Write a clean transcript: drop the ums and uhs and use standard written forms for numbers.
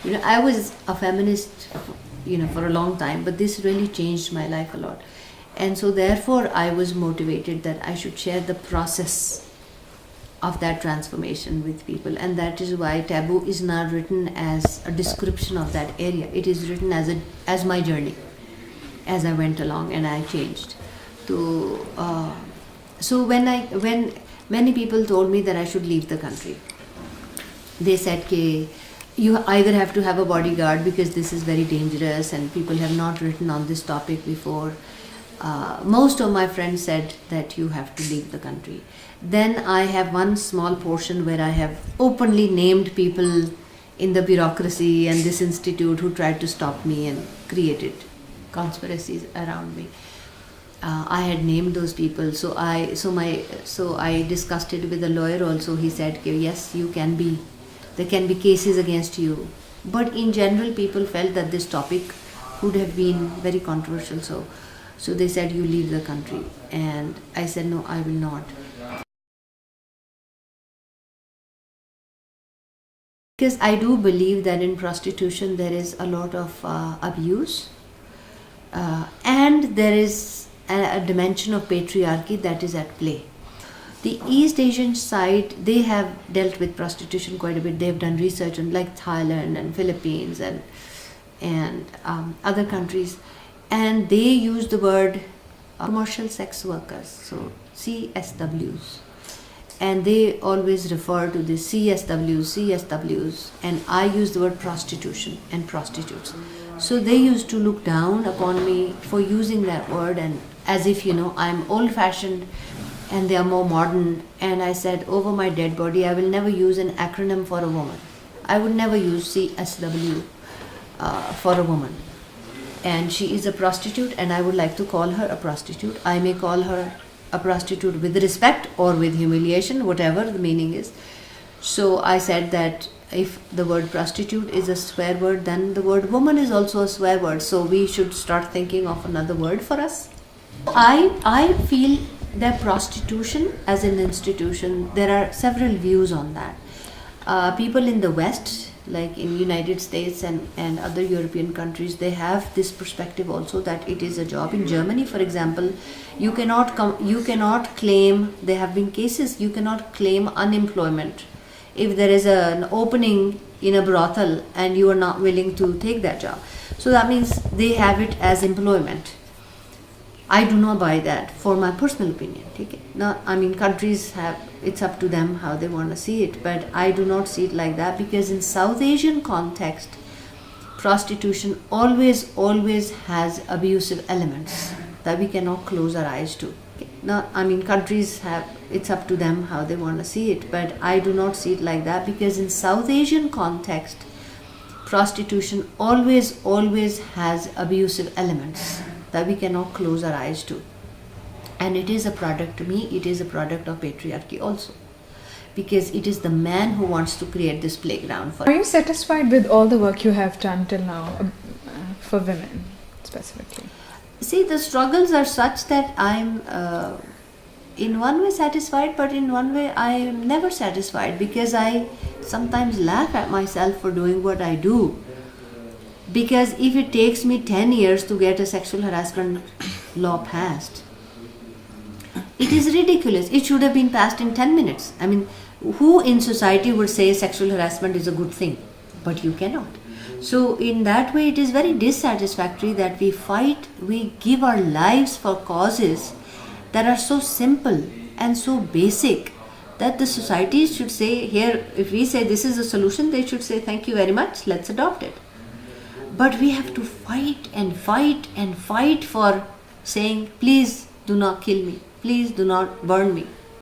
I was a feminist, for a long time, but this really changed my life a lot. And so therefore I was motivated that I should share the process of that transformation with people, and that is why taboo is not written as a description of that area. It is written as my journey, as I went along and I changed. So when many people told me that I should leave the country, they said that you either have to have a bodyguard because this is very dangerous and people have not written on this topic before. Most of my friends said that you have to leave the country. Then I have one small portion where I have openly named people in the bureaucracy and this institute who tried to stop me and created conspiracies around me. I had named those people, so I discussed it with a lawyer also. He said, yes, there can be cases against you, but in general people felt that this topic would have been very controversial, so they said, you leave the country. And I said, no, I will not. Because I do believe that in prostitution there is a lot of abuse, and there is a dimension of patriarchy that is at play. The East Asian side, they have dealt with prostitution quite a bit. They've done research on like Thailand and Philippines and other countries, and they use the word commercial sex workers, so CSWs, and they always refer to the CSWs, and I use the word prostitution and prostitutes. So they used to look down upon me for using that word, and as if I'm old-fashioned and they are more modern. And I said, over my dead body, I will never use an acronym for a woman. I would never use CSW for a woman. And she is a prostitute, and I would like to call her a prostitute. I may call her a prostitute with respect or with humiliation, whatever the meaning is. So I said that if the word prostitute is a swear word, then the word woman is also a swear word. So we should start thinking of another word for us. I feel that prostitution as an institution, there are several views on that. People in the West, like in United States and other European countries, they have this perspective also that it is a job. In Germany, for example, you cannot claim, there have been cases, you cannot claim unemployment if there is an opening in a brothel and you are not willing to take that job. So that means they have it as employment. I do not buy that, for my personal opinion. Okay? Countries have, it's up to them how they want to see it, but I do not see it like that, because in South Asian context, prostitution always has abusive elements that we cannot close our eyes to. Okay? Countries have, it's up to them how they want to see it, but I do not see it like that, because in South Asian context, prostitution always has abusive elements that we cannot close our eyes to. And it is a product, to me, it is a product of patriarchy also. Because it is the man who wants to create this playground for. Are you satisfied with all the work you have done till now for women specifically? See, the struggles are such that I'm in one way satisfied, but in one way I am never satisfied, because I sometimes laugh at myself for doing what I do. Because if it takes me 10 years to get a sexual harassment law passed, it is ridiculous. It should have been passed in 10 minutes. Who in society would say sexual harassment is a good thing? But you cannot. So in that way, it is very dissatisfactory that we fight, we give our lives for causes that are so simple and so basic that the society should say, here, if we say this is a solution, they should say, thank you very much, let's adopt it. But we have to fight and fight and fight for saying, please do not kill me, please do not burn me.